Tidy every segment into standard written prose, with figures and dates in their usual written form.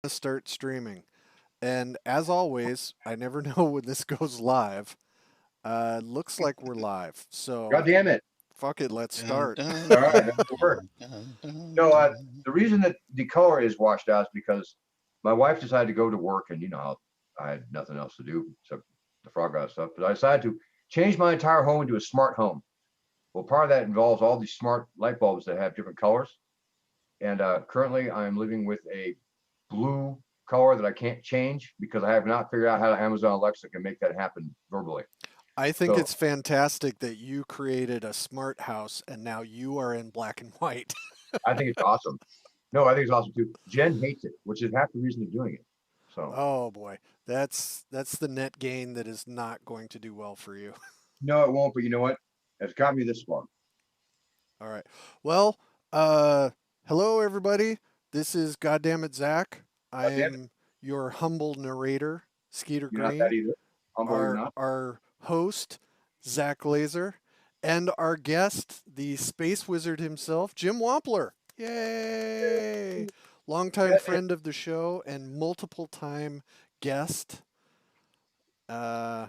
to start streaming. And as always, I never know when this goes live. Looks like we're live. God So damn it. fuck it, let's Dun, start. All dun, right, that's the word. dun, dun, dun, No, dun. the reason that the color is washed out is because my wife decided to go to work, and you know how I had nothing else to do except the frog out stuff. But I decided to change my entire home into a smart home. Well, part of that involves all these smart light bulbs that have different colors. And currently, I'm living with a blue color that I can't change because I have not figured out how Amazon Alexa can make that happen verbally. I think So it's fantastic that you created a smart house and now you are in black and white. I think it's awesome. No, I think it's awesome too. Jen hates it, which is half the reason of doing it. So Oh boy. That's the net gain that is not going to do well for you. no, it won't. But you know what? It's got me this far. All right. Well, uh hello everybody. This is Goddammit Zach. I God damn it, am your humble narrator, Skeeter you're not that Green. either. Humble, you're not. Our host, Zach Laser, and our guest, the space wizard himself, Jim Wampler. Yay! Longtime Yeah, friend of the show and multiple time guest. Uh,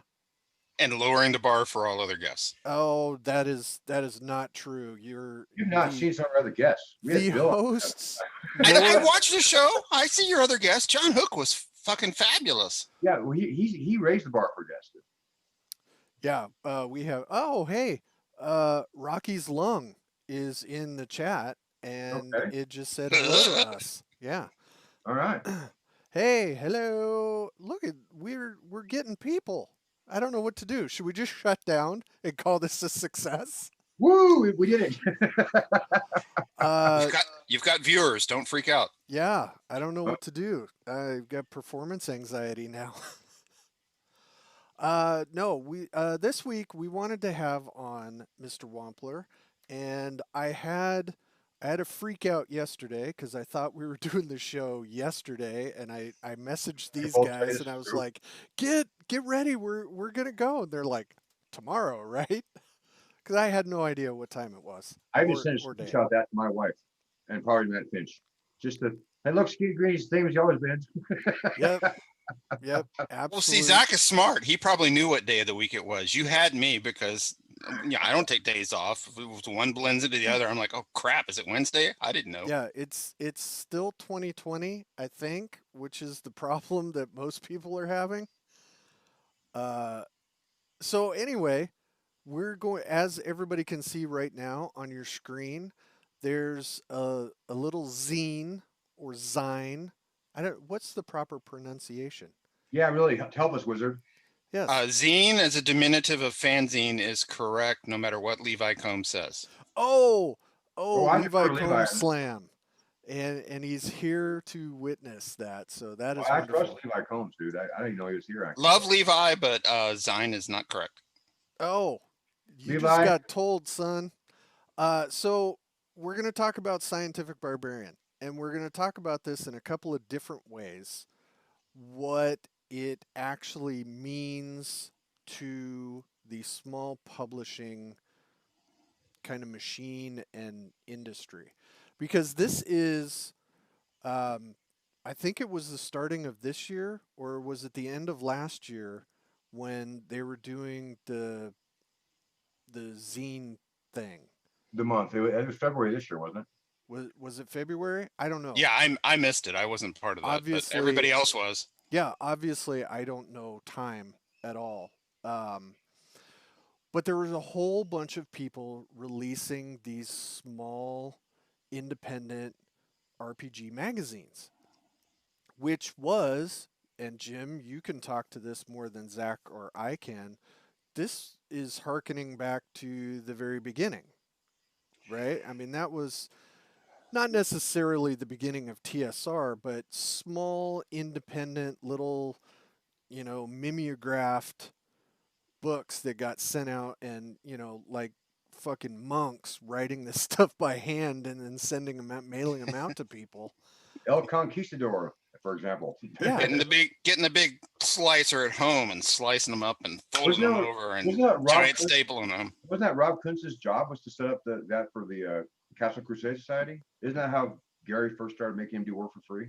And lowering the bar for all other guests. oh, that is not true. You're you've not the seen some of our other guests. We had the Bill. hosts I lower. watched the show. I see your other guest. John Hook was fucking fabulous. Yeah, well, he raised the bar for guests. Yeah, we have. Oh, hey, Rocky's lung is in the chat, and Okay, it just said hello to us. Yeah. all right. Hey, hello. Look at we're getting people. I don't know what to do. Should we just shut down and call this a success? Woo, we did it. Uh, You've got viewers. Don't freak out. yeah, I don't know what to do. I've got performance anxiety now. No, we this week we wanted to have on Mr. Wampler, and I had a freak out yesterday because I thought we were doing the show yesterday, and I messaged We these both say guys this and is I was true. like, get ready, we're gonna go, and they're like, tomorrow, right? Because I had no idea what time it was I even or sent a or day. screenshot of that to my wife and probably Matt Finch. Just to, hey, look, Skeet Green's the same as he always been. Yep, yep, Well, see, absolute. Zach is smart. He probably knew what day of the week it was. You had me because yeah, I don't take days off. If one blends into the other, I'm like, oh crap, is it Wednesday? I didn't know. Yeah, it's still 2020, I think, which is the problem that most people are having. Uh, so anyway, we're going as everybody can see right now on your screen. There's a little zine or zine. I don't. What's the proper pronunciation? Yeah, really, help us, Wizard. Yes. Zine as a diminutive of fanzine is correct, no matter what Levi Combs says. Oh, Oh, I Levi defer to Levi. Combs slam, and he's here to witness that. So that is I trust wonderful. Levi Combs, dude. I didn't even know he was here, actually. Love Levi, but Zine is not correct. Oh, you just Levi, got told, son. So we're going to talk about Scientific Barbarian, and we're going to talk about this in a couple of different ways. What it actually means to the small publishing kind of machine and industry, because this is, um, I think it was the starting of this year, or was it the end of last year when they were doing the zine thing. the month. It was February this year, wasn't it? Was it February? I don't know. Yeah, I missed it. I wasn't part of that, but Obviously, everybody else was. yeah, obviously I don't know time at all. Um, but there was a whole bunch of people releasing these small independent RPG magazines, which was, and Jim, you can talk to this more than Zach or I can. This is harkening back to the very beginning, right? I mean, that was not necessarily the beginning of TSR, but small, independent, little, mimeographed books that got sent out and, like fucking monks writing this stuff by hand and then sending them out, mailing them out to people. El Conquistador, for example. Yeah. Getting the big slicer at home and slicing them up and folding wasn't them that over and wasn't that Rob giant stapling them. wasn't that Rob Kuntz's job was to set up that for the Castle Crusade Society? Isn't that how Gary first started making him do work for free?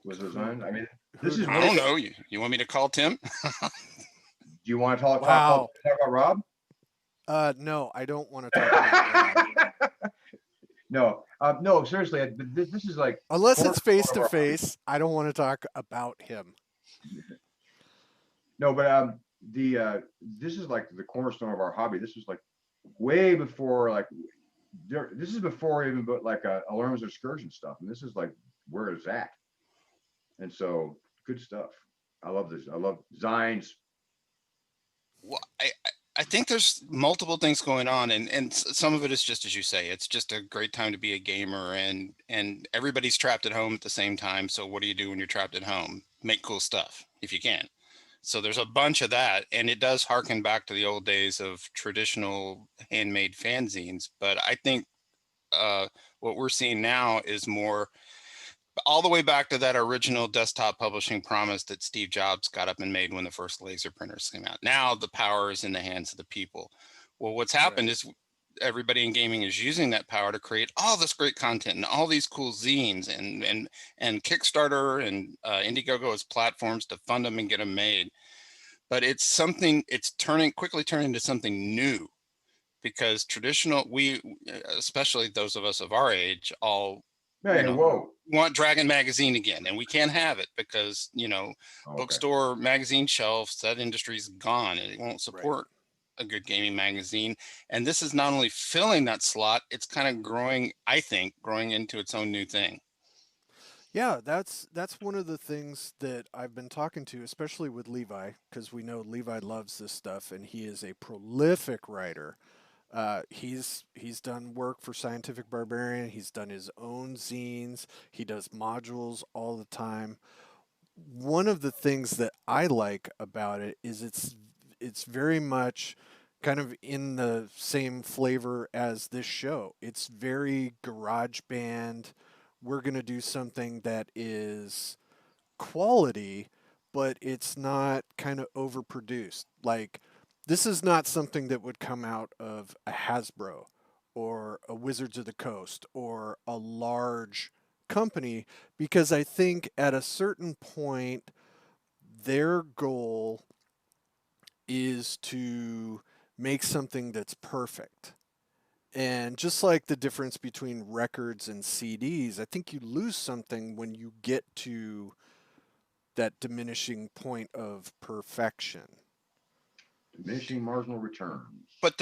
was designed. I mean, Who this is I really. don't knows? know. You want me to call Tim? Do you want to talk Wow. about Rob? No, I don't want to talk about Rob. No, no, seriously. This is like Unless it's cornerstone face of to our hobby. face, I don't want to talk about him. No, but the this is like the cornerstone of our hobby. This was like way before like this is before even but like alarms excursion stuff, and this is like where it's at. And so good stuff. I love this. I love Zines. Well, I think there's multiple things going on, and some of it is just as you say. It's just a great time to be a gamer, and everybody's trapped at home at the same time. So what do you do when you're trapped at home? Make cool stuff if you can. So there's a bunch of that, and it does harken back to the old days of traditional handmade fanzines. But I think what we're seeing now is more all the way back to that original desktop publishing promise that Steve Jobs got up and made when the first laser printers came out. Now the power is in the hands of the people. Well, what's happened is everybody in gaming is using that power to create all this great content and all these cool zines and Kickstarter and Indiegogo as platforms to fund them and get them made. But it's something, it's quickly turning into something new, because traditional, especially those of us of our age, all Hey, whoa. want Dragon magazine again, and we can't have it because Okay. bookstore magazine shelves, that industry's gone, and it won't support a good gaming magazine. And this is not only filling that slot, it's kind of growing, I think, growing into its own new thing. Yeah, that's one of the things that I've been talking to, especially with Levi, because we know Levi loves this stuff, and he is a prolific writer. He's done work for Scientific Barbarian. He's done his own zines. He does modules all the time. One of the things that I like about it is it's very much kind of in the same flavor as this show. It's very garage band. We're going to do something that is quality, but it's not kind of overproduced. Like, this is not something that would come out of a Hasbro or a Wizards of the Coast or a large company, because I think at a certain point, their goal is to make something that's perfect. And just like the difference between records and CDs, I think you lose something when you get to that diminishing point of perfection. Diminishing marginal returns. But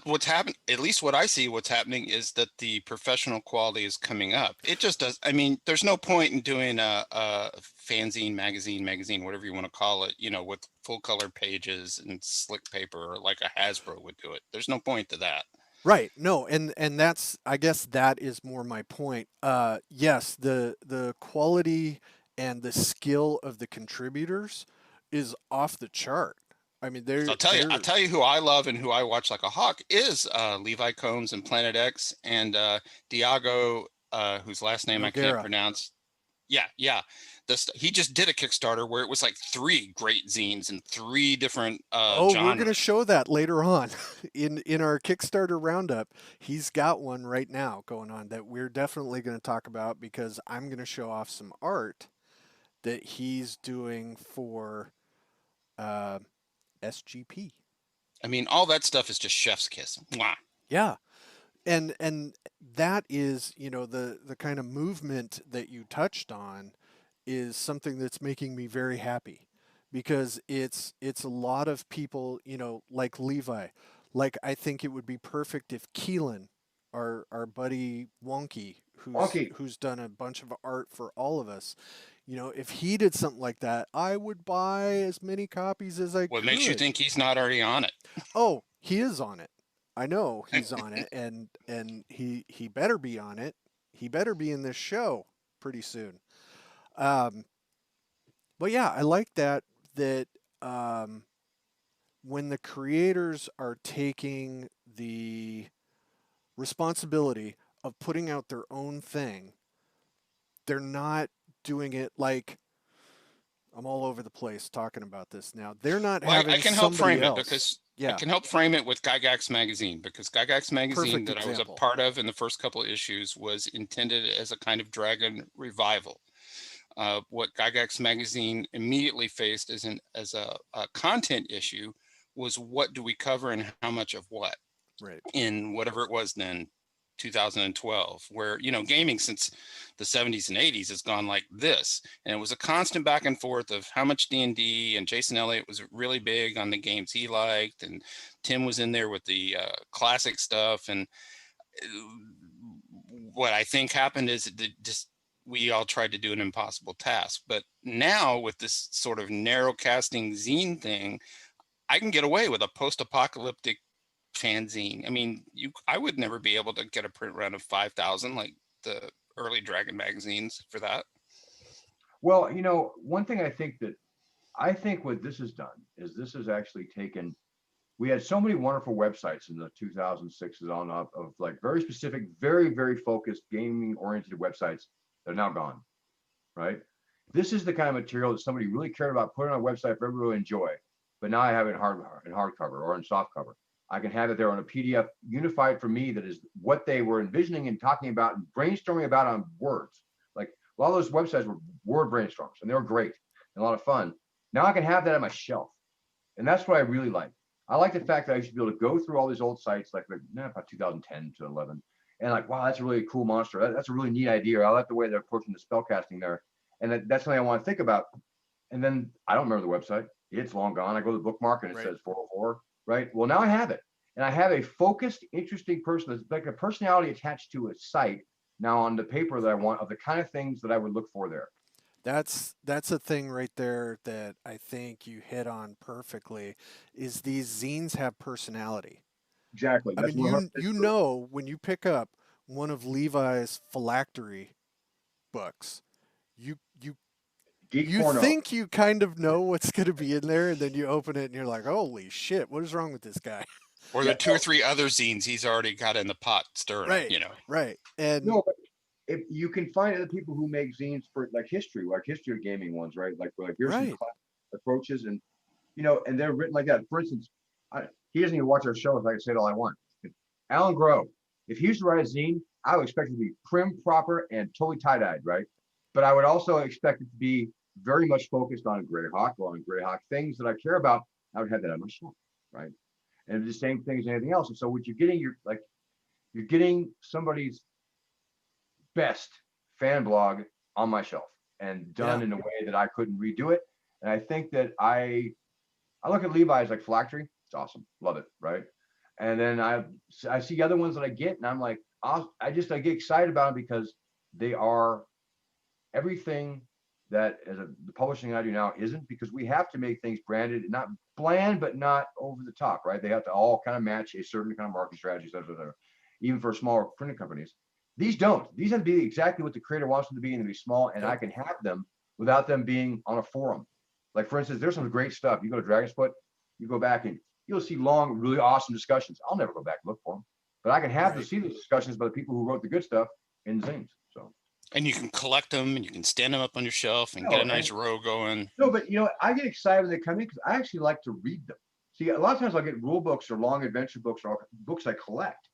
what's happened, at least what I see, what's happening is that the professional quality is coming up. It just does. I mean, there's no point in doing a fanzine, magazine, whatever you want to call it, with full color pages and slick paper, like a Hasbro would do it. There's no point to that. Right. No, and that's, I guess that is more my point. Yes, the quality and the skill of the contributors is off the chart. I mean, I'll tell you who I love and who I watch like a hawk is Levi Combs and Planet X, and Diogo, whose last name I can't Noguera. pronounce. Yeah. He just did a Kickstarter where it was like 3 great zines and 3 different Oh, genres. we're going to show that later on in our Kickstarter roundup. He's got one right now going on that we're definitely going to talk about, because I'm going to show off some art that he's doing for SGP. I mean, all that stuff is just chef's kiss. Mwah. Yeah. And that is, the kind of movement that you touched on is something that's making me very happy, because it's a lot of people, like Levi. Like, I think it would be perfect if Keelan, our buddy Wonky, who's done a bunch of art for all of us, if he did something like that, I would buy as many copies as I could. What makes you think he's not already on it? Oh, he is on it. I know he's on it, and he better be on it. He better be in this show pretty soon. But yeah, I like that when the creators are taking the responsibility of putting out their own thing, they're not doing it like, I'm all over the place talking about this now. They're not having I can help frame else. it, because yeah. I can help frame it with Gygax magazine, because Gygax magazine Perfect that example. I was a part of in the first couple of issues was intended as a kind of Dragon revival. What Gygax magazine immediately faced as a content issue was, what do we cover and how much of what Right. in whatever it was then, 2012, where, you know, gaming since the 70s and 80s has gone like this, and it was a constant back and forth of how much D&D, and Jason Elliott was really big on the games he liked, and Tim was in there with the classic stuff. And what I think happened is that just we all tried to do an impossible task. But now with this sort of narrow casting zine thing, I can get away with a post-apocalyptic fanzine. I mean, I would never be able to get a print run of 5,000 like the early Dragon magazines for that. Well, you know, one thing I think what this has done is this has actually taken, we had so many wonderful websites in the 2006s on up of like very specific, very, very focused gaming oriented websites that are now gone, right? This is the kind of material that somebody really cared about putting on a website for everyone to enjoy, but now I have it in hardcover or in soft cover. I can have it there on a PDF unified for me that is what they were envisioning and talking about and brainstorming about on words. Like a lot of those websites were word brainstorms and they were great and a lot of fun. Now I can have that on my shelf. And that's what I really like. I like the fact that I used to be able to go through all these old sites like about 2010 to 11 and like, wow, that's a really cool monster. That's a really neat idea. I like the way they're approaching the spellcasting there. And that's something I want to think about. And then I don't remember the website. It's long gone. I go to the bookmark and it says 404. Right. Well, now I have it. And I have a focused, interesting person that's like a personality attached to a site now on the paper that I want of the kind of things that I would look for there. That's a thing right there that I think you hit on perfectly, is these zines have personality. Exactly. I That's mean, you know when you pick up one of Levi's phylactery books, you geek you porno. think you kind of know what's going to be in there, and then you open it and you're like, holy shit, what is wrong with this guy? Or the two or three other zines he's already got in the pot stirring, Right, you know. right. And No, but if you can find other people who make zines for like history of gaming ones, right? Like here's some right, approaches, and you know, and they're written like that. For instance, he doesn't even watch our shows. I can say it all I want. Alan Grove, if he used to write a zine, I would expect it to be prim, proper, and totally tie-dyed, right? But I would also expect it to be very much focused on Greyhawk or on Greyhawk things that I care about. I would have that on my shelf, right? And the same thing as anything else. And so what you're getting, you're getting somebody's best fan blog on my shelf and done in a way that I couldn't redo it. And I think that I look at Levi's like phylactery. It's awesome. Love it. Right. And then I see other ones that I get and I'm like, I get excited about them because they are everything that the publishing I do now isn't, because we have to make things branded, not bland, but not over the top, right? They have to all kind of match a certain kind of marketing strategy, et cetera, even for smaller printing companies. These don't. These have to be exactly what the creator wants them to be and to be small, and I can have them without them being on a forum. Like, for instance, there's some great stuff. You go to Dragon's Foot, you go back and you'll see long, really awesome discussions. I'll never go back and look for them, but I can have to see those discussions by the people who wrote the good stuff in zines. So. And you can collect them and you can stand them up on your shelf and get a nice row going. No, but you know, I get excited when they come in because I actually like to read them. See, a lot of times I'll get rule books or long adventure books or books I collect.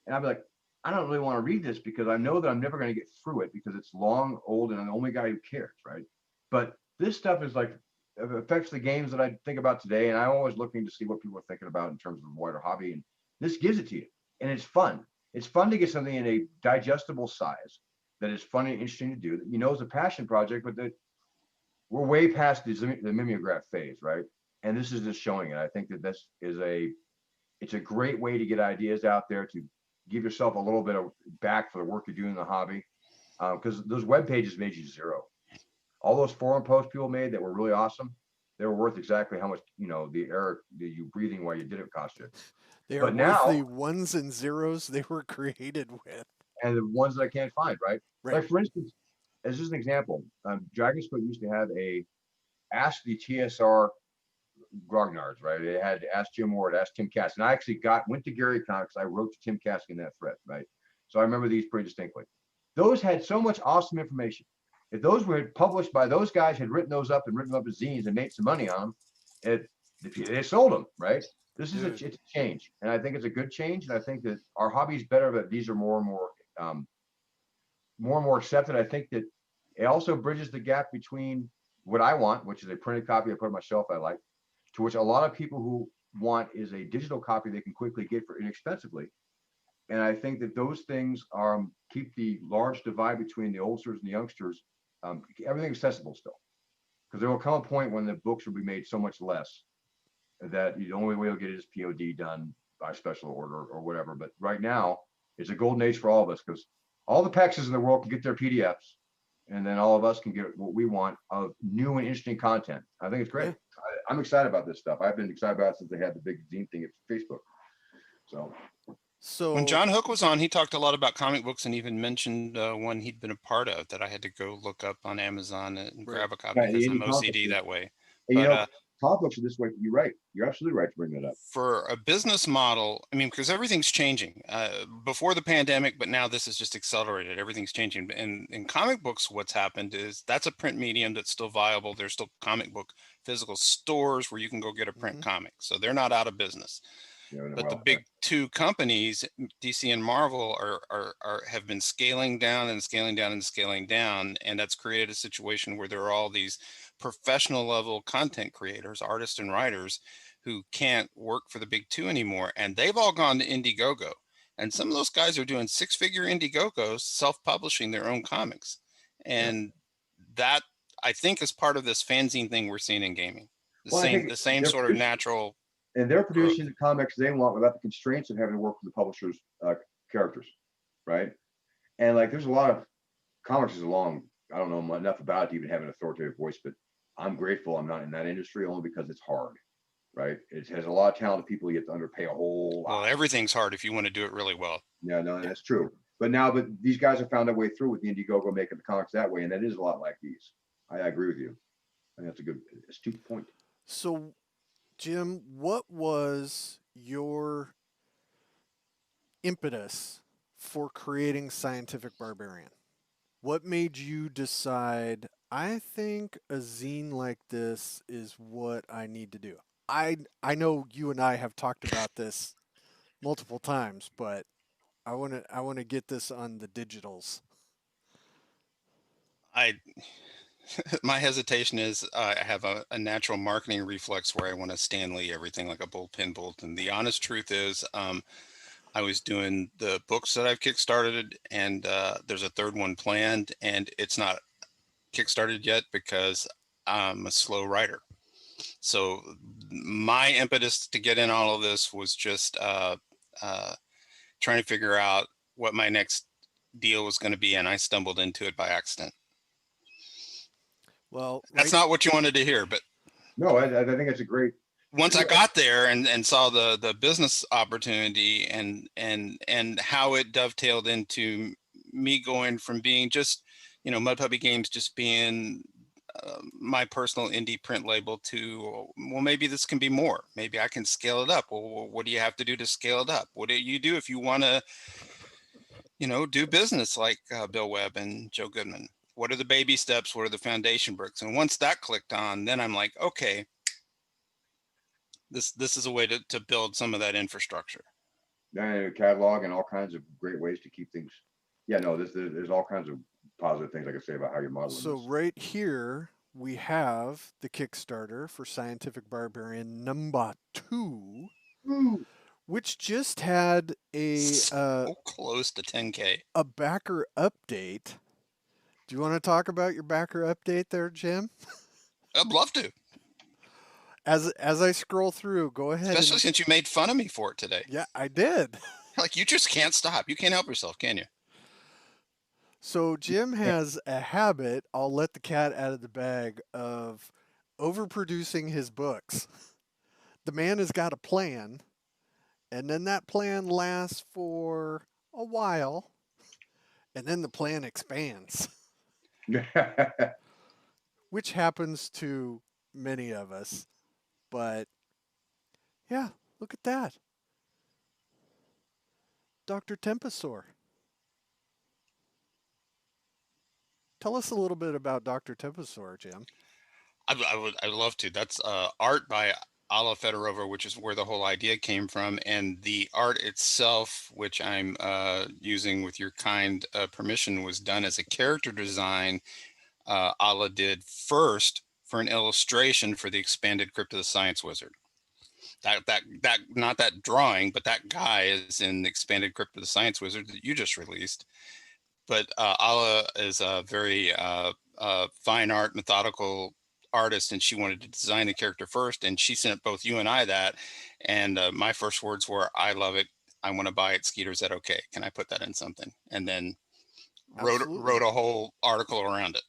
And I'll be like, I don't really want to read this because I know that I'm never going to get through it because it's long, old, and I'm the only guy who cares, right? But this stuff is like, it affects the games that I think about today. And I'm always looking to see what people are thinking about in terms of a wider hobby. And this gives it to you. And it's fun. It's fun to get something in a digestible size that is fun and interesting to do, that you know is a passion project, but that we're way past the mimeograph phase, right? And this is just showing it. I think that this is it's a great way to get ideas out there, to give yourself a little bit of back for the work you do in the hobby, because those web pages made you zero. All those forum posts people made that were really awesome, they were worth exactly how much, you know, the air that you breathing while you did it cost you. They are worth the ones and zeros they were created with. And the ones that I can't find, right? Right. Like, for instance, as just an example, Dragon's Foot used to have a Ask the TSR grognards, right? They had to ask Jim Ward, ask Tim Cassidy. And I actually went to Gary Comics. I wrote to Tim Cassidy in that thread, right? So I remember these pretty distinctly. Those had so much awesome information. If those were published by those guys, had written those up and written them up as zines and made some money on them, they sold them, right? This is it's a change, and I think it's a good change. And I think that our hobby's better, but these are more and more accepted. I think that It also bridges the gap between what I want, which is a printed copy I put on my shelf I like, to which a lot of people who want is a digital copy they can quickly get for inexpensively. And I think that those things keep the large divide between the oldsters and the youngsters, everything accessible still. Because there will come a point when the books will be made so much less that the only way you'll get it is POD done by special order or whatever. But right now, it's a golden age for all of us because all the PEXs in the world can get their PDFs, and then all of us can get what we want of new and interesting content. I think it's great. Yeah. I'm excited about this stuff. I've been excited about it since they had the big zine thing at Facebook. So When So John Hook was on, he talked a lot about comic books and even mentioned one he'd been a part of that I had to go look up on Amazon and right. grab a copy yeah, the because I'm indie comic OCD books, that way. and But comic books are this way. You're right. You're absolutely right to bring that up. for a business model, I mean, because everything's changing before the pandemic, but now this is just accelerated. Everything's changing. And in comic books, what's happened is that's a print medium that's still viable. There's still comic book physical stores where you can go get a print comic. So they're not out of business. But the big two companies, DC and Marvel, have been scaling down and scaling down and scaling down, and that's created a situation where there are all these professional level content creators, artists and writers who can't work for the big two anymore, and they've all gone to Indiegogo. And some of those guys are doing six-figure Indiegogos, self-publishing their own comics, and that I think is part of this fanzine thing we're seeing in gaming. The same sort of natural. And they're growth. producing the comics they want without the constraints of having to work with the publisher's characters, right? And like, there's a lot of comics is along. I don't know enough about it to even have an authoritative voice, but I'm grateful I'm not in that industry only because it's hard, right? It has a lot of talented people. You have to underpay a whole lot. Well, everything's hard if you want to do it really well. Yeah, no, that's true. But these guys have found their way through with the Indiegogo making the comics that way, and that is a lot like these. I agree with you. I think that's a good, astute point. So, Jim, what was your impetus for creating Scientific Barbarian? What made you decide, I think a zine like this is what I need to do? I know you and I have talked about this multiple times, but I want to get this on the digitals. My hesitation is I have a natural marketing reflex where I want to Stanley everything like a bullpen bolt. And the honest truth is, I was doing the books that I've kickstarted, and there's a third one planned, and it's not kickstarted yet because I'm a slow writer. So my impetus to get in all of this was just trying to figure out what my next deal was going to be, and I stumbled into it by accident. Well, that's not what you wanted to hear, but no, I think it's a great. Once I got there and saw the business opportunity and how it dovetailed into me going from being just, Mud Puppy Games just being my personal indie print label to, well, maybe this can be more. Maybe I can scale it up. Well, what do you have to do to scale it up? What do you do if you want to, do business like Bill Webb and Joe Goodman? What are the baby steps? What are the foundation bricks? And once that clicked on, then I'm like, okay, this is a way to build some of that infrastructure. And catalog and all kinds of great ways to keep things. Yeah, no, there's all kinds of positive things I can say about how you're modeling. So this. Right here we have the Kickstarter for Scientific Barbarian number 2. Ooh. Which just had so close to 10K. A backer update. Do you want to talk about your backer update there, Jim? I'd love to. As I scroll through, go ahead. Especially since you made fun of me for it today. Yeah, I did. Like, you just can't stop. You can't help yourself, can you? So Jim has a habit, I'll let the cat out of the bag, of overproducing his books. The man has got a plan, and then that plan lasts for a while, and then the plan expands. Which happens to many of us. But yeah, look at that. Dr. Tempesaur. Tell us a little bit about Dr. Tempesaur, Jim. I'd love to. That's art by Alla Fedorova, which is where the whole idea came from. And the art itself, which I'm using with your kind permission, was done as a character design Ala did first for an illustration for the expanded Crypt of the Science Wizard. That not that drawing, but that guy is in the expanded Crypt of the Science Wizard that you just released. But Ala is a very fine art, methodical artist, and she wanted to design the character first, and she sent both you and I that. And my first words were, "I love it. I want to buy it. Skeeter, is that okay? Can I put that in something?" And then Absolutely. wrote a whole article around it.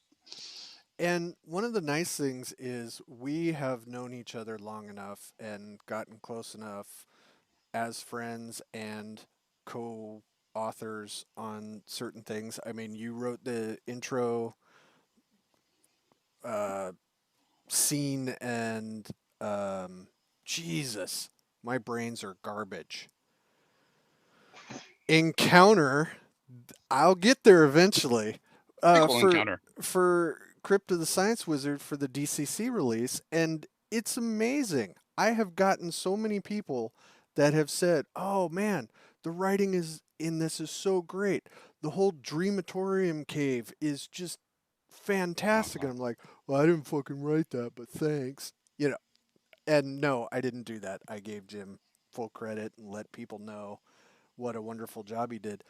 And one of the nice things is we have known each other long enough and gotten close enough as friends and co-authors on certain things. I mean, you wrote the intro uh, scene, and Jesus, my brains are garbage. Encounter. I'll get there eventually. Uh, Prequel for encounter. for Crypt of the Science Wizard for the DCC release, and it's amazing. I have gotten so many people that have said, "Oh man, the writing is in this is so great. The whole Dreamatorium cave is just fantastic." And I'm like, "Well, I didn't fucking write that, but thanks." You know, and no, I didn't do that. I gave Jim full credit and let people know what a wonderful job he did.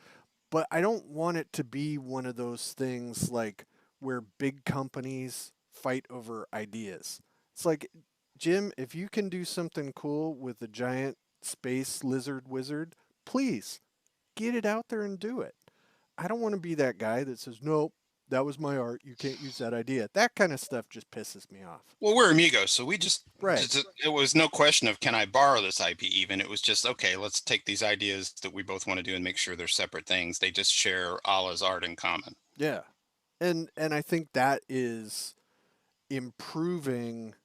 But I don't want it to be one of those things like where big companies fight over ideas. It's like, Jim, if you can do something cool with a giant space lizard wizard, please get it out there and do it. I don't want to be that guy that says, nope, that was my art. You can't use that idea. That kind of stuff just pisses me off. Well, we're amigos, so we Right. just it was no question of can I borrow this IP even. It was just, okay, let's take these ideas that we both want to do and make sure they're separate things. They just share Allah's art in common. Yeah. And I think that is improving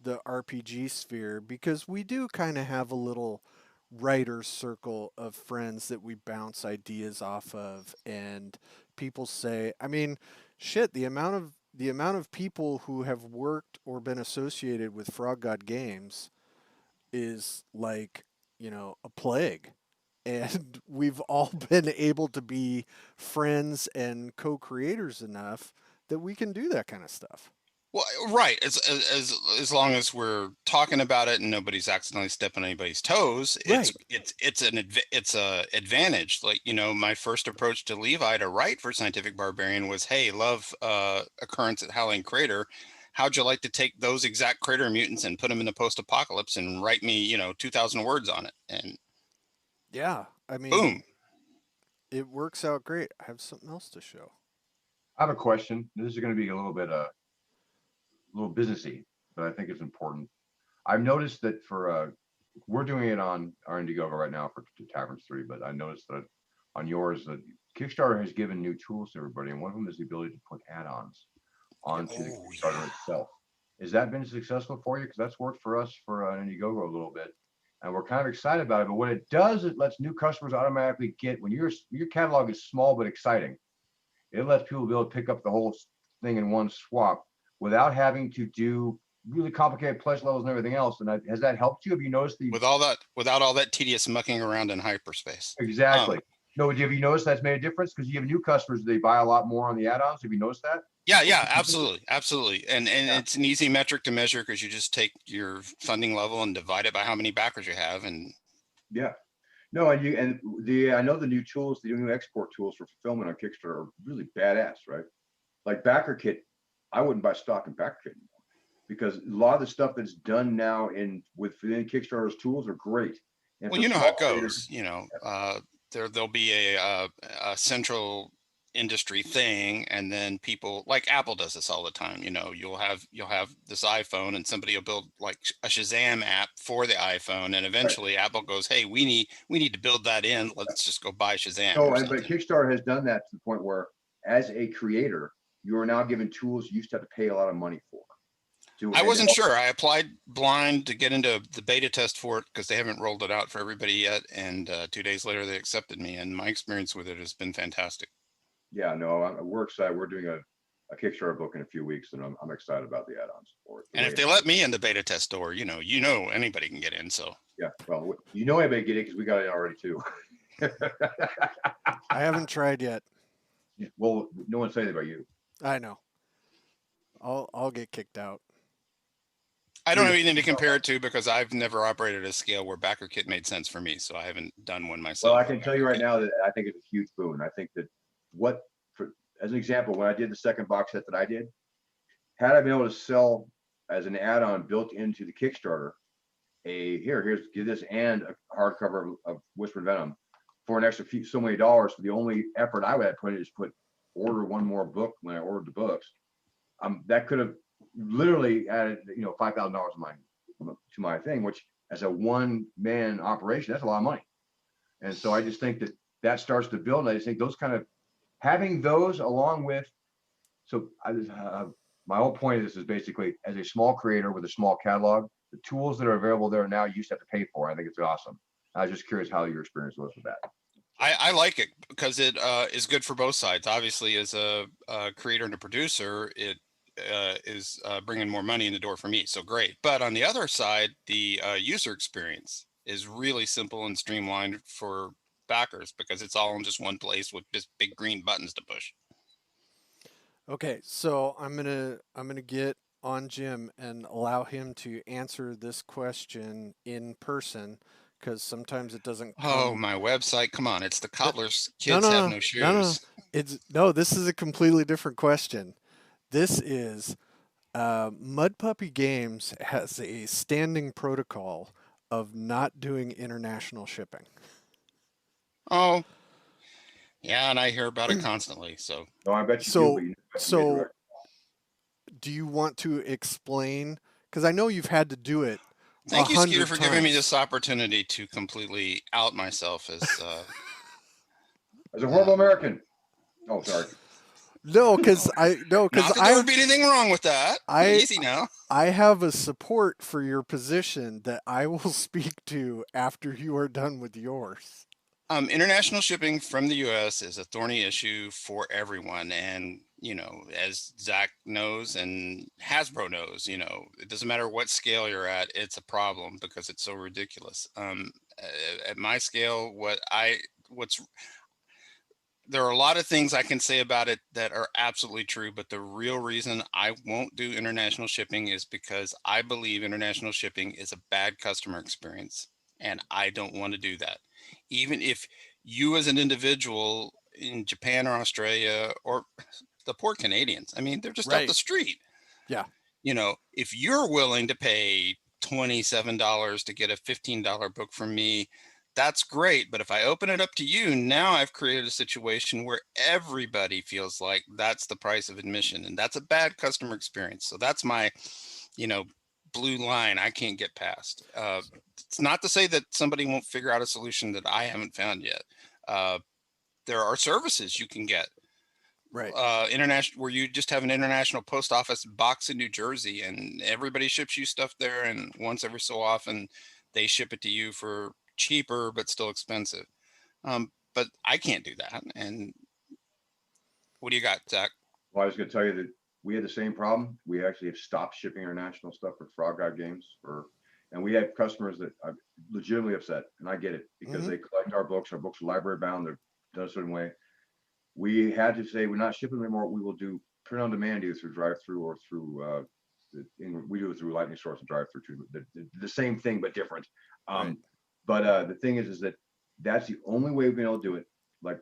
the RPG sphere because we do kind of have a little writer circle of friends that we bounce ideas off of, and people say, I mean, shit, the amount of people who have worked or been associated with Frog God Games is like, a plague. And we've all been able to be friends and co-creators enough that we can do that kind of stuff. Well, right. As long as we're talking about it and nobody's accidentally stepping on anybody's toes, Right. it's a advantage. Like, my first approach to Levi to write for Scientific Barbarian was, hey, love occurrence at Howling Crater. How'd you like to take those exact crater mutants and put them in the post-apocalypse and write me, 2,000 words on it? And Yeah. I mean, boom. it works out great. I have something else to show. I have a question. This is going to be a little businessy, but I think it's important. I've noticed that for we're doing it on our Indiegogo right now for Taverns 3, but I noticed that on yours that Kickstarter has given new tools to everybody, and one of them is the ability to put add-ons onto the Kickstarter itself. Has that been successful for you? Because that's worked for us for an Indiegogo a little bit, and we're kind of excited about it. But what it does, it lets new customers automatically get when your catalog is small but exciting. It lets people be able to pick up the whole thing in one swap without having to do really complicated pledge levels and everything else. And has that helped you? Have you noticed the Without all that tedious mucking around in hyperspace. exactly? No, have you noticed that's made a difference? Because you have new customers, they buy a lot more on the add-ons. Have you noticed that? Yeah, absolutely. And Yeah. it's an easy metric to measure because you just take your funding level and divide it by how many backers you have. And Yeah. No, I know the new tools, the new export tools for fulfillment on Kickstarter are really badass, right? Like Backer Kit, I wouldn't buy stock in Backer Kit anymore because a lot of the stuff that's done now within Kickstarter's tools are great. And well, for you know how small it creators, goes. There'll be a central industry thing, and then people like Apple does this all the time. You'll have this iPhone, and somebody will build like a Shazam app for the iPhone, and right? eventually Apple goes, hey, we need to build that in. Let's just go buy Shazam So, or but something. Kickstarter has done that to the point where, as a creator, you are now given tools you used to have to pay a lot of money for. I And to wasn't help. sure. I applied blind to get into the beta test for it because they haven't rolled it out for everybody yet. And 2 days later, they accepted me, and my experience with it has been fantastic. Yeah, no, we're excited. We're doing a Kickstarter book in a few weeks, and I'm excited about the add-ons for it. And if they let me in the beta test store, anybody can get in. So Yeah, well, anybody get it because we got it already too. I haven't tried yet. Well, no one's saying about you. I know. I'll get kicked out. I don't have Please. anything to compare it to because I've never operated a scale where backer kit made sense for me, so I haven't done one Well, myself. I can tell you right now that I think it's a huge boon. I think that what, for, as an example, when I did the second box set that I did, had I been able to sell as an add-on built into the Kickstarter, here's give this and a hardcover of Whispered Venom for an extra few, so many dollars. So the only effort I would have put is order one more book when I ordered the books. That could have literally added, $5,000 to my thing, which as a one-man operation, that's a lot of money. And so I just think that starts to build. I just think those kind of having those along with, so my whole point of this is basically as a small creator with a small catalog, the tools that are available there now you used to have to pay for. I think it's awesome. I was just curious how your experience was with that. I like it because it is good for both sides. Obviously, as a creator and a producer, it is bringing more money in the door for me. So great. But on the other side, the user experience is really simple and streamlined for backers because it's all in just one place with just big green buttons to push. Okay, so I'm gonna get on Jim and allow him to answer this question in person because sometimes it doesn't Oh, come. my website. Come on. It's the cobbler's No, kids no, have no, no no, no. shoes. It's no. This is a completely different question. This is Mud Puppy Games has a standing protocol of not doing international shipping. Oh, yeah. And I hear about it constantly. So No, I bet you do, but So, you have to be a so direct. do you want to explain? Because I know you've had to do it a thank you, Skeeter, hundred for giving me this times. opportunity to completely out myself As a uh, horrible American. Oh, sorry. No, because I no, because not that there would be anything wrong with that. I Easy now. I have a support for your position that I will speak to after you are done with yours. International shipping from the U.S. is a thorny issue for everyone, and as Zach knows and Hasbro knows, it doesn't matter what scale you're at, it's a problem because it's so ridiculous. At my scale, what's there are a lot of things I can say about it that are absolutely true, but the real reason I won't do international shipping is because I believe international shipping is a bad customer experience, and I don't want to do that. Even if you as an individual in Japan or Australia or the poor Canadians, I mean, they're just up the Right. street. Yeah. If you're willing to pay $27 to get a $15 book from me, that's great. But if I open it up to you, now I've created a situation where everybody feels like that's the price of admission, and that's a bad customer experience. So that's my, you know, blue line I can't get past. It's not to say that somebody won't figure out a solution that I haven't found yet. Uh, there are services you can get Right. international, where you just have an international post office box in New Jersey and everybody ships you stuff there, and once every so often they ship it to you for cheaper but still expensive. But I can't do that. And what do you got, Zach? Well, I was going to tell you that we had the same problem. We actually have stopped shipping international stuff for Frog God Games and we have customers that are legitimately upset, and I get it because they collect our books. Our books are library bound. They're done a certain way. We had to say we're not shipping anymore. We will do print on demand either through drive through or through we do it through Lightning Source and drive through too. The same thing but different. Right. But the thing is that that's the only way we've been able to do it. Like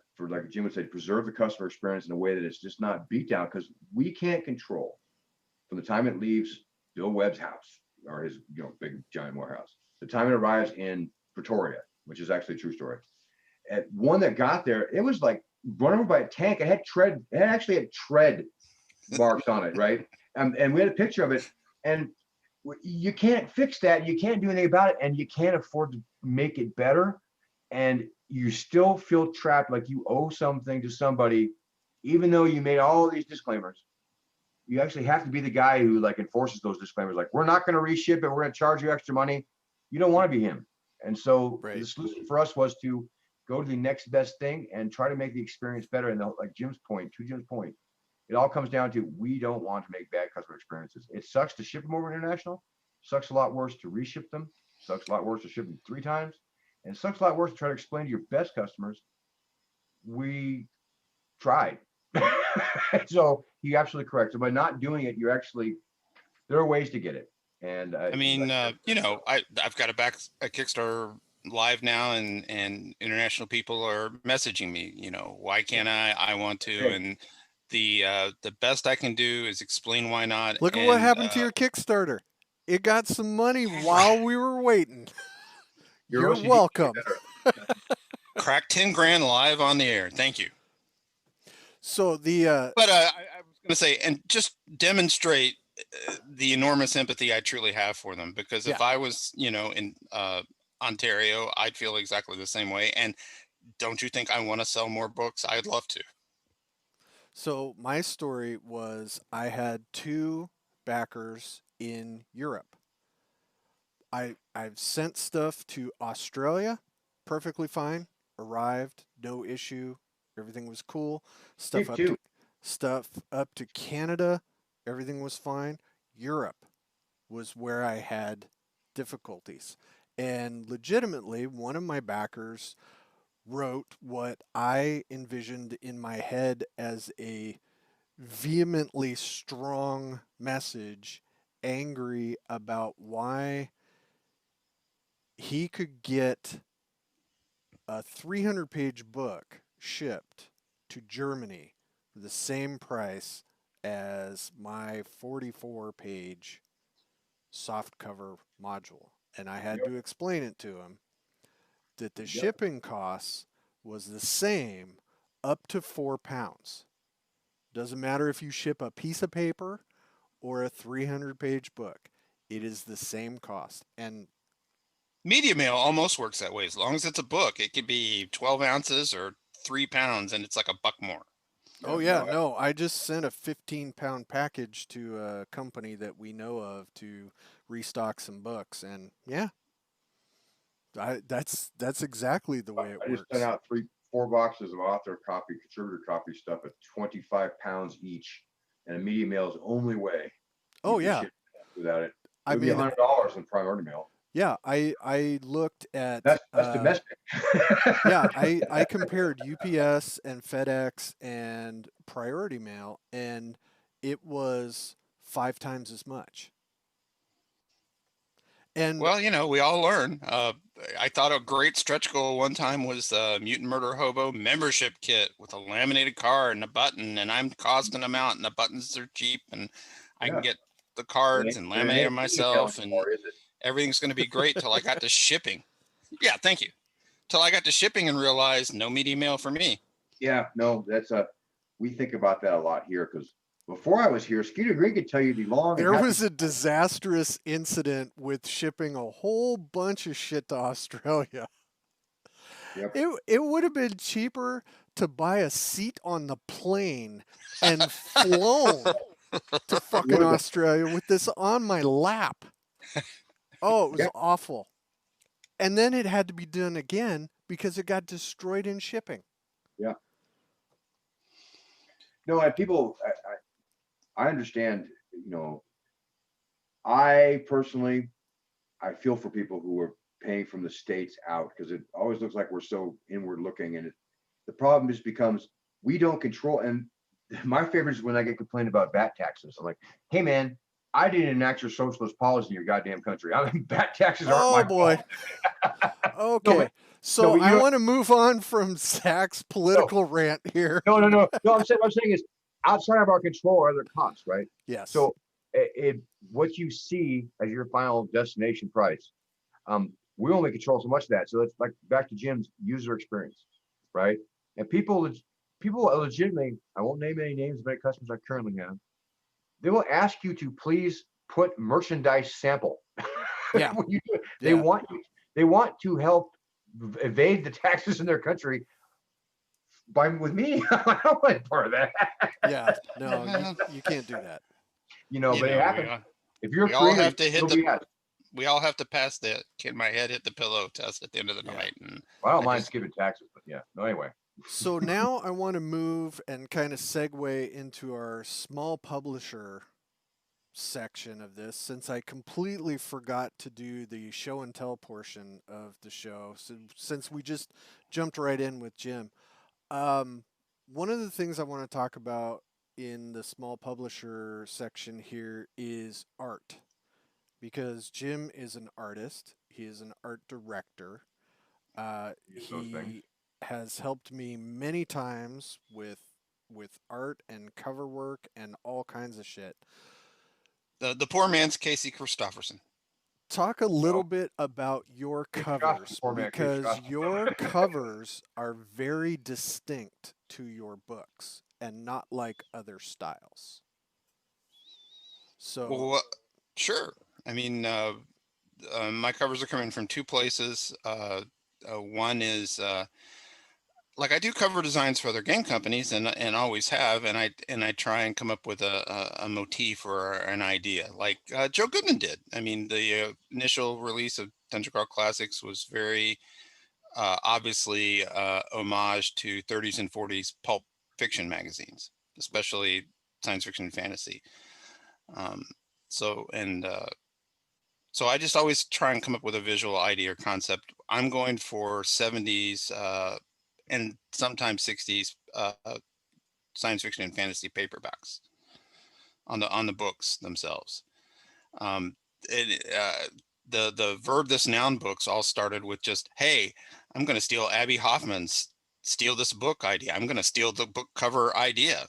Jim would say, preserve the customer experience in a way that it's just not beat down, because we can't control from the time it leaves Bill Webb's house or his big giant warehouse, the time it arrives in Pretoria, which is actually a true story. At one that got there, it was like run over by a tank. It actually had tread marks on it, right? And we had a picture of it, and you can't fix that. You can't do anything about it, and you can't afford to make it better. And you still feel trapped, like you owe something to somebody, even though you made all these disclaimers. You actually have to be the guy who enforces those disclaimers. Like, we're not going to reship it. We're going to charge you extra money. You don't want to be him. And so Right. the solution for us was to go to the next best thing and try to make the experience better. And like Jim's point, it all comes down to, we don't want to make bad customer experiences. It sucks to ship them over international. Sucks a lot worse to reship them. Sucks a lot worse to ship them 3 times. And it sucks a lot worse to try to explain to your best customers, we tried. So you're absolutely correct. So by not doing it, you're actually, there are ways to get it. And I mean, I've got a Kickstarter live now, and international people are messaging me. Why can't I? I want to, hey, and the best I can do is explain why not. Look at what And happened to your Kickstarter. It got some money right, while we were waiting. your You're OCD can get welcome. better. crack 10 grand live on the air. Thank you. So But I was going to say, and just demonstrate the enormous empathy I truly have for them, because yeah. if I was, in Ontario, I'd feel exactly the same way. And don't you think I want to sell more books? I'd love to. So my story was I had two backers in Europe. I've sent stuff to Australia, perfectly fine, arrived, no issue, everything was cool. Me too. Stuff up to Canada, everything was fine. Europe was where I had difficulties. And legitimately, one of my backers wrote what I envisioned in my head as a vehemently strong message, angry about why he could get a 300-page book shipped to Germany for the same price as my 44-page softcover module. And I had Yep. to explain it to him that the Yep. shipping costs was the same up to £4. Doesn't matter if you ship a piece of paper or a 300-page book. It is the same cost. And Media mail almost works that way. As long as it's a book, it could be 12 ounces or 3 pounds, and it's like $1 more. oh Yeah, yeah, no, no, I just sent a 15-pound package to a company that we know of to restock some books, and yeah, that's exactly the way it I just sent works. out 4 boxes of author copy, contributor copy stuff at 25 pounds each, and a media mail is the only way you Oh can yeah, ship without it. It I would be mean, $100 in priority mail. yeah, I looked at That's domestic. yeah, I compared UPS and FedEx and Priority Mail, and it was 5 times as much. And Well, we all learn. I thought a great stretch goal one time was Mutant Murder Hobo membership kit with a laminated card and a button, and I'm costing them out, and the buttons are cheap, and I can Yeah, get the and cards and it laminate them ain't email myself, and anymore, is it? everything's going to be great till I got to shipping. Yeah, thank you. Till I got to shipping and realized no media mail for me. Yeah, no, we think about that a lot here because before I was here, Skeeter Green could tell you the long and there happy. was a disastrous incident with shipping a whole bunch of shit to Australia. Yep. It would have been cheaper to buy a seat on the plane and flown to fucking Australia with this on my lap. Oh, it was Yeah, awful. And then it had to be done again because it got destroyed in shipping. yeah. No, and people, I understand. You know, I personally, I feel for people who are paying from the states out because it always looks like we're so inward looking, and the problem just becomes we don't control. And my favorite is when I get complained about VAT taxes. I'm like, hey man, I didn't enact your socialist policy in your goddamn country. I mean, VAT taxes aren't Oh my fault. boy. No, but Okay. no, So but you I know, want to move on from Zach's no, political rant here. no. I'm saying is outside of our control are other costs, right? Yes. So what you see as your final destination price, we only control so much of that. So that's like back to Jim's user experience, right? And people legitimately, I won't name any names of any customers I currently have. They will ask you to please put merchandise sample Yeah. when you do it. Yeah. They want to help evade the taxes in their country with me. I don't want part of that. Yeah. No, Well, you can't do that. But it we happens. If you're a we all creator, have to hit nobody the has. we all have to pass the can my head hit the pillow test at the end of the Yeah. night, and Well, I don't I mind just skipping taxes, but yeah. No, anyway. So now I want to move and kind of segue into our small publisher section of this since I completely forgot to do the show and tell portion of the show. So since we just jumped right in with Jim, one of the things I want to talk about in the small publisher section here is art, because Jim is an artist. He is an art director. Use those things. He has helped me many times with art and cover work and all kinds of shit. The poor man's Casey Christopherson. Talk a No, little bit about your Kate covers, poor man, Kate because your covers are very distinct to your books and not like other styles. So, Well, sure. I mean, my covers are coming from two places. One is like I do cover designs for other game companies, and always have, and I try and come up with a motif or an idea, like Joe Goodman did. I mean, the initial release of Dungeon Crawl Classics was very obviously homage to 30s and 40s pulp fiction magazines, especially science fiction and fantasy. Um, so and so I just always try and come up with a visual idea or concept. I'm going for 70s and sometimes 60s science fiction and fantasy paperbacks on the books themselves. Um, it, the verb this noun books all started with just, hey, I'm going to steal Abby Hoffman's steal this book idea. I'm going to steal the book cover idea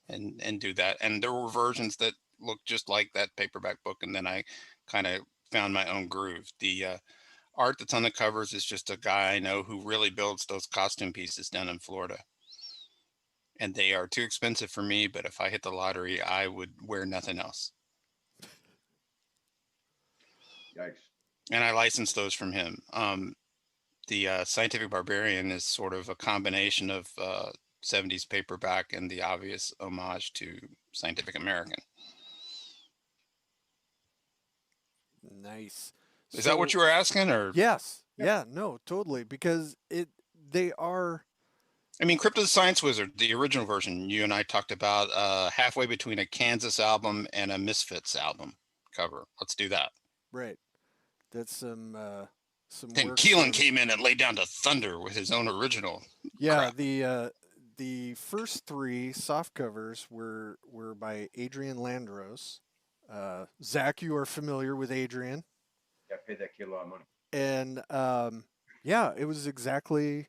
and do that. And there were versions that looked just like that paperback book, and then I kind of found my own groove. The art that's on the covers is just a guy I know who really builds those costume pieces down in Florida. And they are too expensive for me, but if I hit the lottery, I would wear nothing else. Yikes. And I license those from him. The Scientific Barbarian is sort of a combination of 70s paperback and the obvious homage to Scientific American. nice. Is that what So, you were asking, or? yes. Yeah, no, totally, because they are. I mean, Crypto the Science Wizard, the original version, you and I talked about halfway between a Kansas album and a Misfits album cover. Let's do that. Right. That's some Then work Keelan from. came in and laid down to thunder with his own original Yeah, crap. the first three soft covers were by Adrian Landros. Zach, you are familiar with Adrian, Yeah, paid that kid a lot of money. and yeah, it was exactly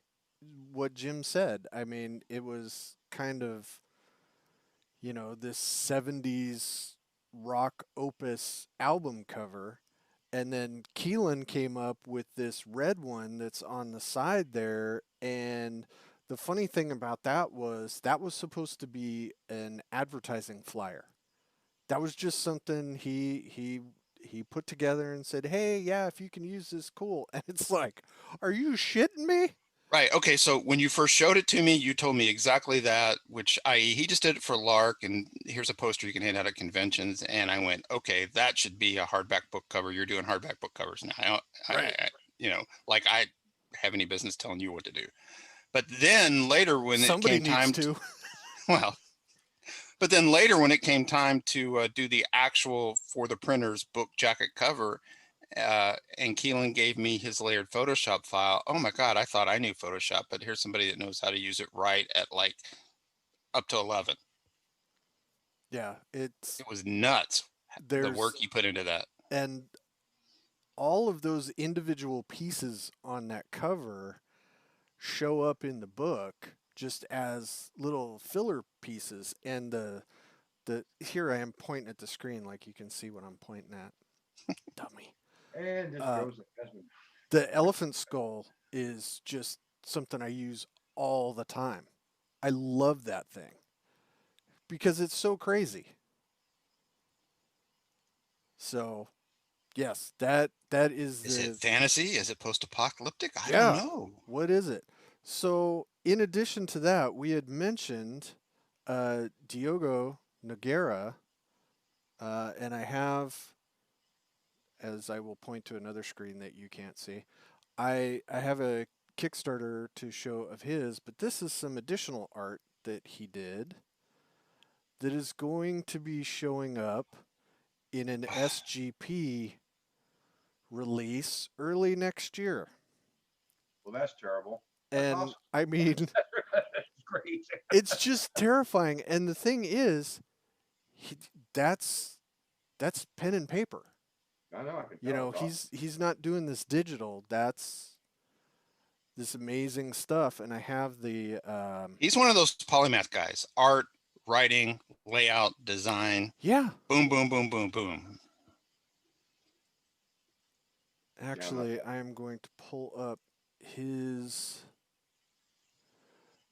what Jim said. I mean, it was kind of, this '70s rock opus album cover. And then Keelan came up with this red one that's on the side there. And the funny thing about that was supposed to be an advertising flyer. That was just something he put together and said, "Hey, yeah, if you can use this, cool." And it's like, are you shitting me? Right. Okay. So when you first showed it to me, you told me exactly that, which i.e. he just did it for lark, and here's a poster you can hand out at conventions. And I went, okay, that should be a hardback book cover. You're doing hardback book covers now. Right. Like I have any business telling you what to do. But then later when it Somebody came needs time to. well, but then later when it came time to do the actual for the printer's book jacket cover, and Keelan gave me his layered Photoshop file. Oh my God, I thought I knew Photoshop, but here's somebody that knows how to use it right at like up to 11. Yeah, It was nuts, the work there's you put into that. and all of those individual pieces on that cover show up in the book just as little filler pieces. And the here I am pointing at the screen, like you can see what I'm pointing at. Dummy. And this Uh, goes the husband. the elephant skull is just something I use all the time. I love that thing because it's so crazy. So yes, that is Is it the. fantasy? Is it post-apocalyptic? I don't Yeah. know. What is it? So, in addition to that, we had mentioned Diogo Naguera, and I have, as I will point to another screen that you can't see, I have a Kickstarter to show of his, but this is some additional art that he did that is going to be showing up in an SGP release early next year. Well, that's terrible. That's And awesome. I mean, That's great. It's just terrifying. And the thing is, he, that's pen and paper. I know, I can You tell. know, It's awesome. he's not doing this digital. That's this amazing stuff. And I have the He's one of those polymath guys: art, writing, layout, design. yeah. Boom, boom, boom, boom, boom. Actually, I am going to pull up his.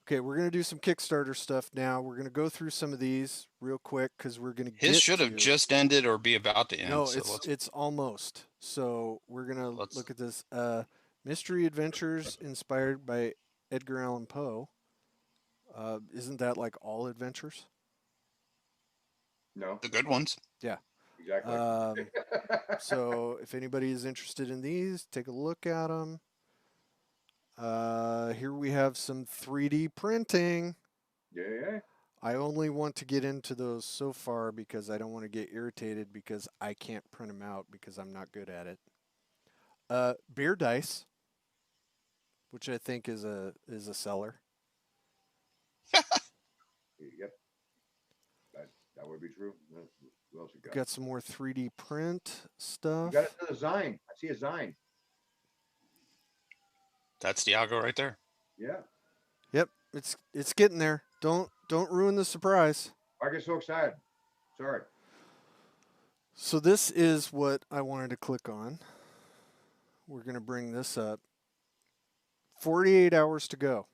Okay, we're going to do some Kickstarter stuff now. We're going to go through some of these real quick because we're going to His get should have to. just ended or be about to end. No, So it's almost. So we're going to let's look at this. Mystery Adventures inspired by Edgar Allan Poe. Isn't that like all adventures? No, the good ones. Yeah. exactly. So if anybody is interested in these, take a look at them. Here we have some 3D printing. Yeah. I only want to get into those so far because I don't want to get irritated because I can't print them out because I'm not good at it. Beer dice, which I think is a seller. Yep. That would be true. What else you got? Got some more 3D print You stuff. got a design. I see a design. That's Diogo right there. Yeah. Yep, it's getting there. Don't ruin the surprise. I get so excited. Sorry. So this is what I wanted to click on. We're going to bring this up. 48 hours to go.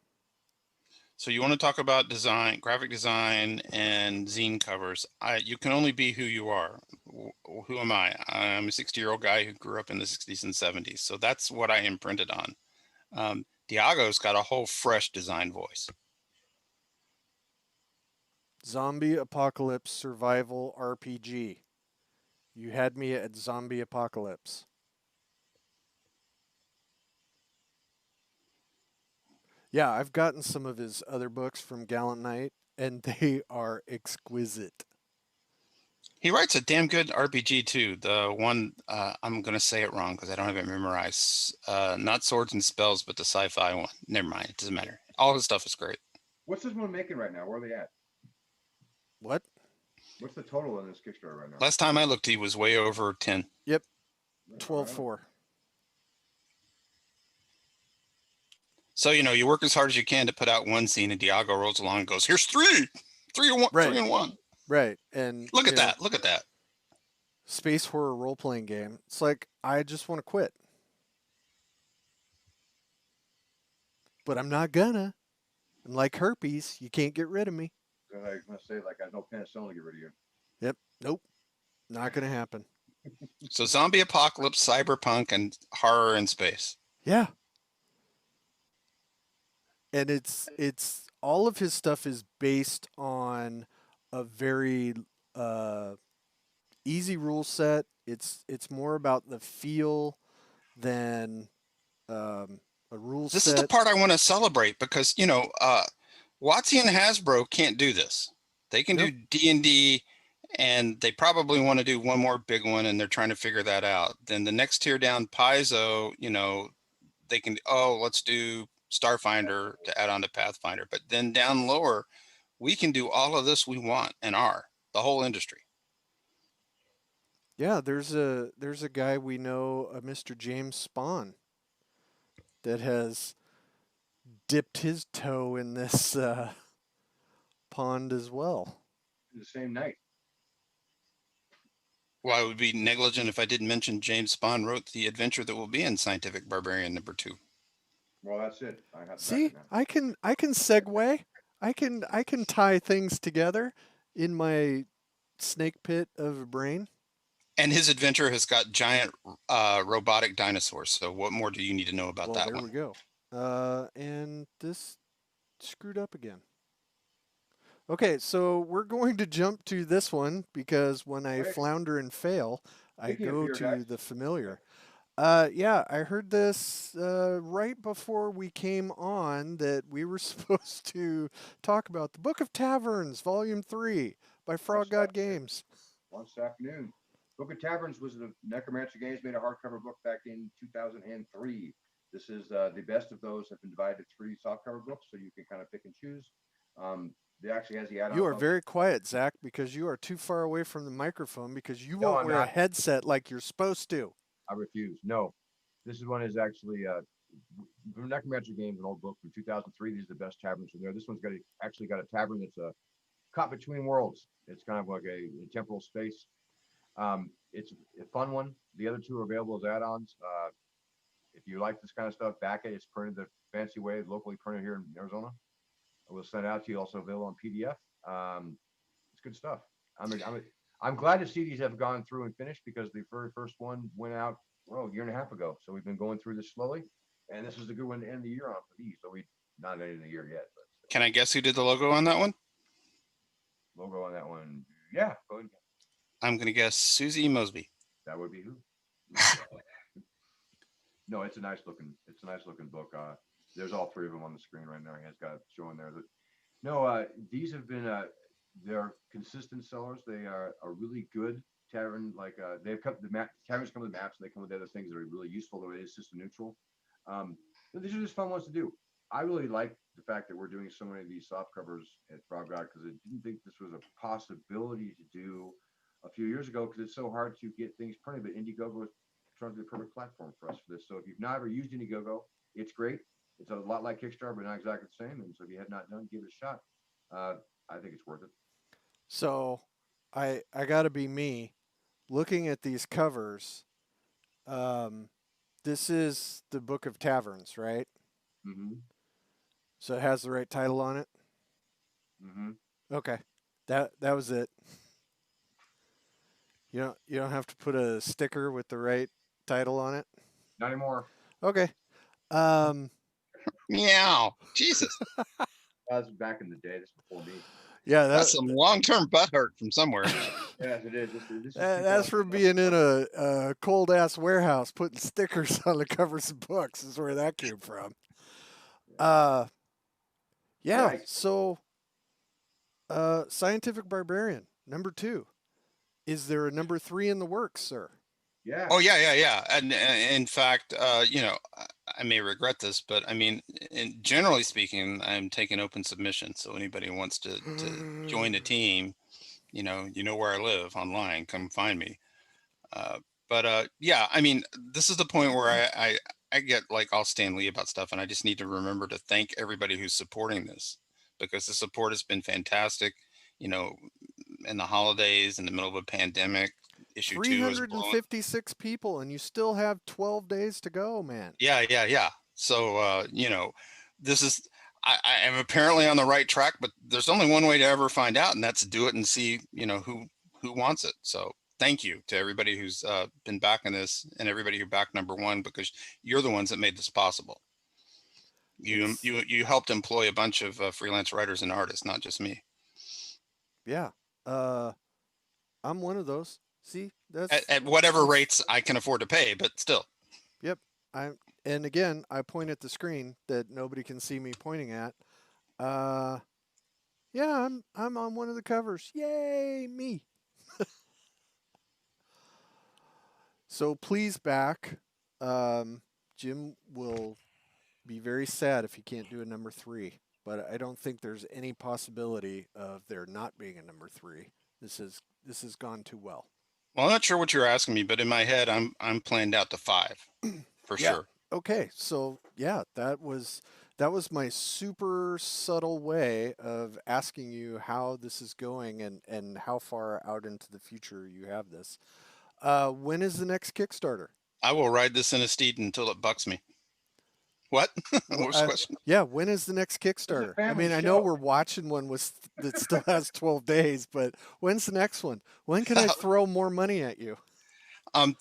So you want to talk about design, graphic design, and zine covers. You can only be who you are. Who am I? I'm a 60-year-old guy who grew up in the 60s and 70s. So that's what I imprinted on. Diogo's got a whole fresh design voice. Zombie apocalypse survival RPG. You had me at zombie apocalypse. Yeah, I've gotten some of his other books from Gallant Knight, and they are exquisite. He writes a damn good RPG too. The one I'm gonna say it wrong because I don't have it memorized. Not Swords and Spells, but the sci-fi one. Never mind. It doesn't matter. All his stuff is great. What's this one making right now? Where are they at? What? What's the total on this Kickstarter right now? Last time I looked, he was way over 10. Yep, All 12.4. So you work as hard as you can to put out one scene, and Diogo rolls along and goes, "Here's three and one, Right. 3-in-1." Right, and Look at that! Look at that! Space horror role playing game. It's like I just want to quit, but I'm not gonna. I'm like herpes. You can't get rid of me. I was gonna say, like, I have no penicillin to get rid of you. Yep. Nope. Not gonna happen. So zombie apocalypse, cyberpunk, and horror in space. Yeah. And it's all of his stuff is based on a very easy rule set. It's more about the feel than a rule This set. is the part I want to celebrate because WotC and Hasbro can't do this. They can do D&D, and they probably want to do one more big one, and they're trying to figure that out. Then the next tier down, Paizo, they can, let's do Starfinder to add on to Pathfinder. But then down lower, we can do all of this we want and are, the whole industry. Yeah, there's a guy we know, Mr. James Spahn, that has dipped his toe in this pond as well. The same night. Well, I would be negligent if I didn't mention James Spahn wrote the adventure that will be in Scientific Barbarian #2. Well, that's it. I have See, I can segue. I can tie things together in my snake pit of a brain. And his adventure has got giant robotic dinosaurs. So what more do you need to know about that there one? we go. And this screwed up again. Okay, so we're going to jump to this one because when I flounder and fail, I go to the familiar. Yeah, I heard this right before we came on that we were supposed to talk about the Book of Taverns, Volume 3 by Frog God Games. Once afternoon. Book of Taverns was the Necromancer Games made a hardcover book back in 2003. This is the best of those have been divided into 3 softcover books, so you can kind of pick and choose. They actually has the add-on. You are very quiet, Zach, because you are too far away from the microphone because you No, won't I'm wear a not. headset like you're supposed to. I refuse. No, this is one is actually from Necromancer Games, an old book from 2003. These are the best taverns from there. This one's actually got a tavern that's caught between worlds. It's kind of like a temporal space. It's a fun one. The other two are available as add-ons. If you like this kind of stuff, back it. It's printed the fancy way, locally printed here in Arizona. We'll send it out to you. Also available on PDF. It's good stuff. I'm glad to see these have gone through and finished because the very first one went out a year and a half ago. So we've been going through this slowly, and this is a good one to end the year on for these. So we not ending the year yet, but Can I guess who did the logo on that one? logo on that one. Yeah, go ahead. I'm going to guess Susie Mosby. That would be who. No, it's a nice looking book. There's all three of them on the screen right now. He has got showing there. No, these have been they're consistent sellers. They are a really good tavern. Like they've come taverns come with maps and they come with other things that are really useful. Though it is system neutral. But these are just fun ones to do. I really like the fact that we're doing so many of these soft covers at Frog God because I didn't think this was a possibility to do a few years ago because it's so hard to get things printed. But Indiegogo is trying to be the perfect platform for us for this. So if you've never used Indiegogo, it's great. It's a lot like Kickstarter, but not exactly the same. And so if you had not done, give it a shot. I think it's worth it. So I got to be me. Looking at these covers, this is the Book of Taverns, right? Mm-hmm. So it has the right title on it. Mm-hmm. Okay, that was it. You don't have to put a sticker with the right title on it. Not anymore. Okay. Meow. Jesus. That was back in the day. This before me. Yeah, That's some long-term butt hurt from somewhere. Yes, it is. This is that's from being in a cold ass warehouse putting stickers on the covers of books. Is where that came from. Yeah. So, Scientific Barbarian #2. Is there a #3 in the works, sir? Yeah. Oh yeah. And in fact, I may regret this, but I mean, generally speaking, I'm taking open submissions. So anybody who wants to join the team, you know where I live online. Come find me. But yeah, I mean, this is the point where I get like all Stan Lee about stuff, and I just need to remember to thank everybody who's supporting this because the support has been fantastic. In the holidays, in the middle of a pandemic, issue 2 was 356 people, and you still have 12 days to go, man. Yeah. So this is I am apparently on the right track, but there's only one way to ever find out, and that's do it and see who wants it. So thank you to everybody who's been backing this and everybody who backed #1 because you're the ones that made this possible. You helped employ a bunch of freelance writers and artists, not just me. Yeah. I'm one of those. See, that's at whatever rates I can afford to pay, but still. Yep. And again, I point at the screen that nobody can see me pointing at. Yeah, I'm on one of the covers. Yay, me. So please back. Jim will be very sad if he can't do a #3, but I don't think there's any possibility of there not being a #3. This has gone too well. Well, I'm not sure what you're asking me, but in my head, I'm planned out to 5 for sure. Okay, so yeah, that was my super subtle way of asking you how this is going and how far out into the future you have this. When is the next Kickstarter? I will ride this in a steed until it bucks me. What? What was the question? Yeah, when is the next Kickstarter? I mean, I know we're watching one that still has 12 days, but when's the next one? When can I throw more money at you? I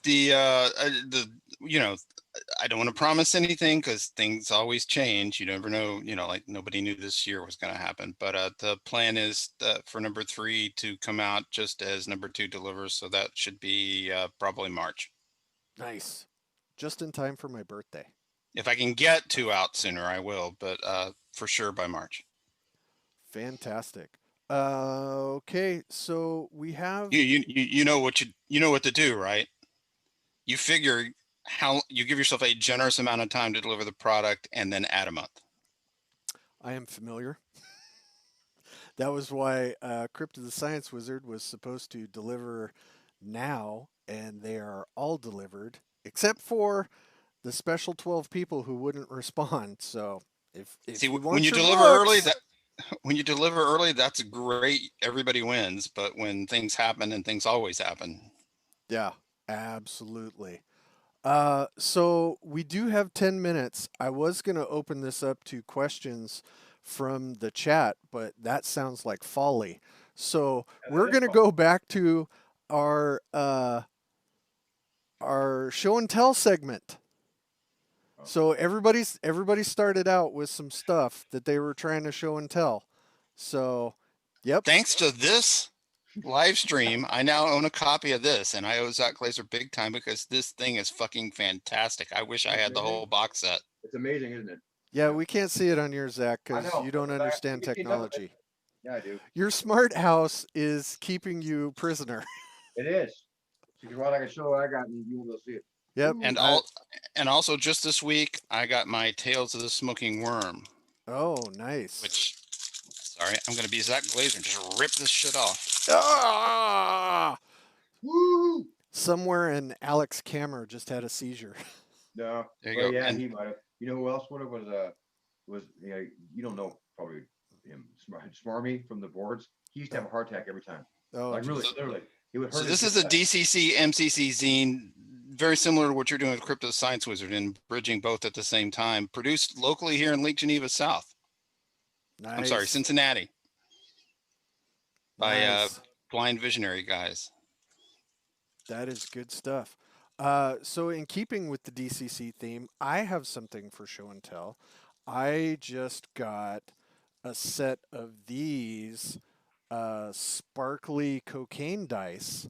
don't want to promise anything because things always change. You never know, like nobody knew this year was going to happen. But the plan is for #3 to come out just as #2 delivers. So that should be probably March. Nice. Just in time for my birthday. If I can get 2 out sooner, I will, but for sure by March. Fantastic. Okay, so we have you know what to do, right? You figure how you give yourself a generous amount of time to deliver the product and then add a month. I am familiar. That was why Crypt of the Science Wizard was supposed to deliver now, and they are all delivered except for the special 12 people who wouldn't respond. So if See, you when want you your deliver early, books, that when you deliver early, that's great. Everybody wins. But when things happen, and things always happen. yeah, absolutely. So we do have 10 minutes. I was going to open this up to questions from the chat, but that sounds like folly. So we're going to go back to our uh, our show and tell segment. So everybody started out with some stuff that they were trying to show and tell. So, yep. Thanks to this live stream, I now own a copy of this, and I owe Zach Glazer big time because this thing is fucking fantastic. I wish I had the whole box set. It's amazing, isn't it? Yeah, we can't see it on yours, Zach, I because know. you don't but understand you can see enough of it. technology. Yeah, I do. Your smart house is keeping you prisoner. It is. So if you want, I can show what I got, and you will see it. Yep. And also just this week, I got my Tales of the Smoking Worm, Oh, nice. which, sorry, I'm going to be Zach Glazer and just rip this shit off. Ah! Woo! Somewhere in Alex Kammer just had a seizure. No. There you Well, go. yeah, And- he might have. You know who else would have was yeah, you don't know probably him Smarmy from the boards. He used to have a heart attack every time. Oh, Like really, geez. literally. He would hurt So his this is a hip. DCC MCC zine, very similar to what you're doing with Crypto Science Wizard and bridging both at the same time. Produced locally here in Lake Geneva South. Nice. I'm sorry, Cincinnati, by Nice. Blind Visionary guys. That is good stuff. So, in keeping with the DCC theme, I have something for show and tell. I just got a set of these sparkly cocaine dice.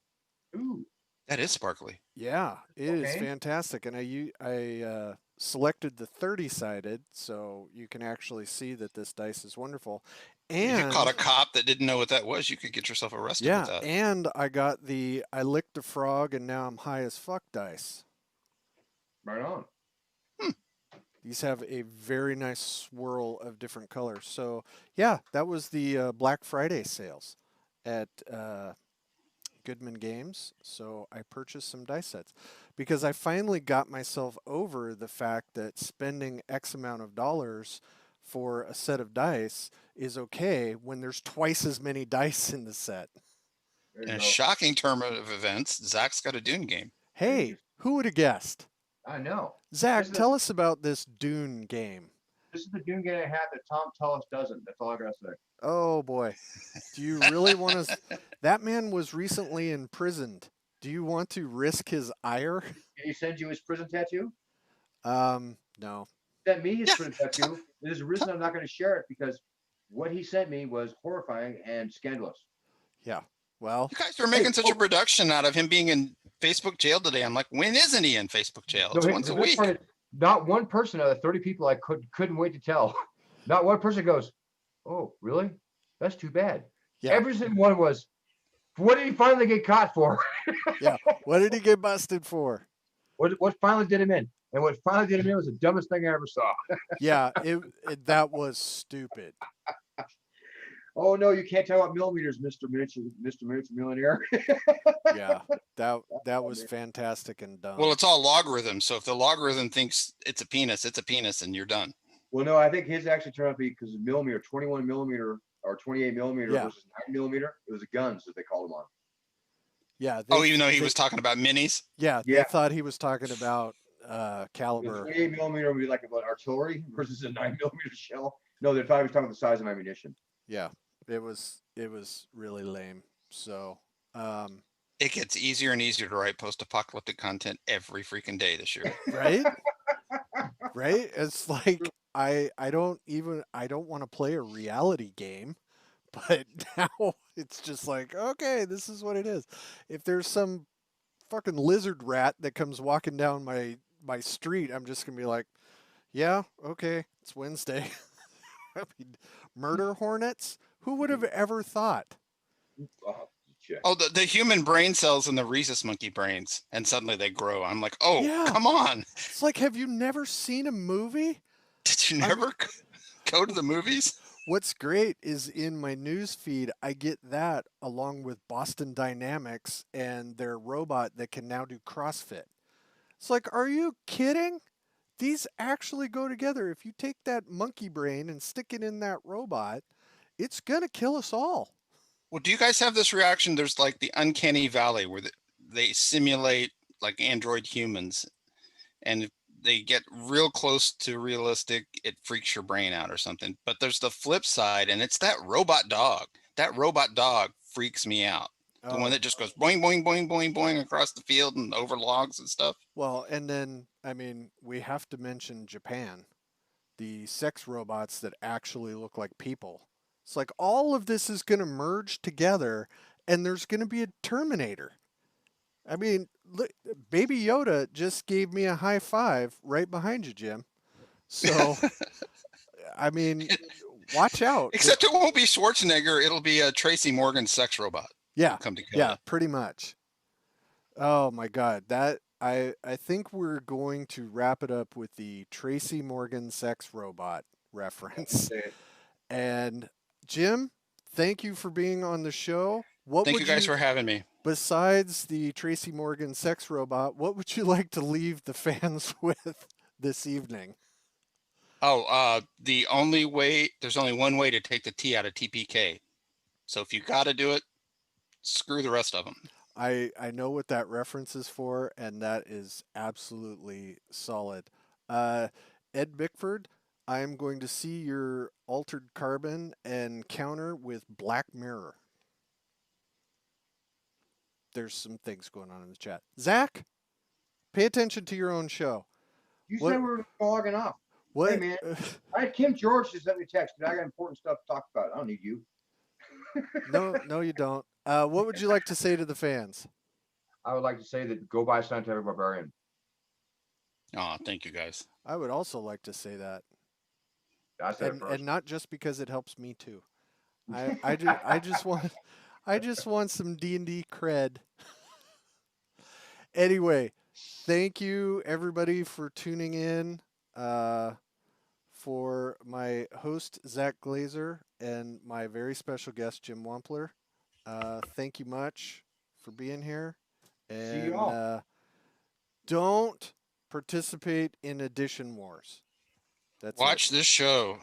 Ooh. That is sparkly. Yeah, it is Okay. fantastic, and I selected the 30-sided, so you can actually see that this dice is wonderful. If you And caught a cop that didn't know what that was, you could get yourself arrested yeah, with that. and I got the I licked a frog and now I'm high as fuck dice. Right on. These have a very nice swirl of different colors. So yeah, that was the Black Friday sales at Goodman Games. So I purchased some dice sets because I finally got myself over the fact that spending X amount of dollars for a set of dice is okay when there's twice as many dice in the set. There In you a go. shocking turn of events, Zach's got a Dune game. Hey, who would have guessed? I know. Zach, This is- tell us about this Dune game. This is the Dune game I had that Tom Tullis doesn't. That's all I gotta say. Oh boy. Do you really want to? That man was recently imprisoned. Do you want to risk his ire? Can he send you his prison tattoo? No. Sent me his prison tattoo. There's a reason I'm not going to share it because what he sent me was horrifying and scandalous. Yeah. Well, You guys were making Hey, such a oh. production out of him being in Facebook jail today. I'm like, when isn't he in Facebook jail? It's No, once the a best week. part is, not one person out of 30 people I couldn't wait to tell. Not one person goes, "Oh, really? That's too bad." yeah. Every single one was, "What did he finally get caught for? What did he get busted for? What finally did him in?" And what finally did him in was the dumbest thing I ever saw. Yeah, that was stupid. Oh no, you can't tell what millimeters, Mr. Millionaire. Yeah. That was fantastic and dumb. Well, it's all logarithms. So if the logarithm thinks it's a penis, and you're done. Well, no, I think his actually turned out to be because millimeter, 21 millimeter or 28 millimeter Yeah. versus 9 millimeter. It was the guns that they called them on. yeah. Oh, even though he was talking about minis. Yeah, they Yeah. thought he was talking about The caliber. 28 millimeter would be like about artillery versus a 9 millimeter shell. No, they thought he was talking about the size of ammunition. Yeah. It was really lame. So, It gets easier and easier to write post-apocalyptic content every freaking day this year. right? Right? It's like I don't want to play a reality game, but now it's just like, okay, this is what it is. If there's some fucking lizard rat that comes walking down my street, I'm just going to be like, yeah, okay, it's Wednesday. I mean, murder hornets? Who would have ever thought? Oh, shit. Oh, the human brain cells in the rhesus monkey brains, and suddenly they grow. I'm like, oh, Yeah. come on. It's like, have you never seen a movie? Did you never go to the movies? What's great is in my news feed, I get that along with Boston Dynamics and their robot that can now do CrossFit. It's like, are you kidding? These actually go together. If you take that monkey brain and stick it in that robot, it's going to kill us all. Well, do you guys have this reaction? There's like the uncanny valley where they simulate like android humans, and if they get real close to realistic, it freaks your brain out or something. But there's the flip side, and it's that robot dog. That robot dog freaks me out. The one Oh, that just goes boing, boing, boing, boing, boing across the field and over logs and stuff. well, and then, I mean, we have to mention Japan, the sex robots that actually look like people. It's like all of this is going to merge together, and there's going to be a Terminator. I mean, look, Baby Yoda just gave me a high five right behind you, Jim. So, I mean, watch out. Except it won't be Schwarzenegger. It'll be a Tracy Morgan sex robot. Yeah, Come to kill yeah, you. pretty much. Oh my God, that I think we're going to wrap it up with the Tracy Morgan sex robot reference. And Jim, thank you for being on the show. What Thank would you guys for having me. besides the Tracy Morgan sex robot, what would you like to leave the fans with this evening? Oh, the only way, there's only one way to take the T out of TPK. So if you got to do it, screw the rest of them. I know what that reference is for, and that is absolutely solid. Ed Bickford, I'm going to see your altered carbon and counter with Black Mirror. There's some things going on in the chat. Zach, pay attention to your own show. You What- said we were logging off. What? Hey, man. I had Kim George just sent me a text, but I got important stuff to talk about. I don't need you. No, you don't. What would you like to say to the fans? I would like to say that go buy Scientific Barbarian. Oh, thank you guys. I would also like to say that, I said it first. and not just because it helps me too. I just want some D&D cred. Anyway, thank you everybody for tuning in. For my host Zach Glazer and my very special guest Jim Wampler, thank you much for being here. And See you all. Don't participate in edition wars. That's it. Watch this show.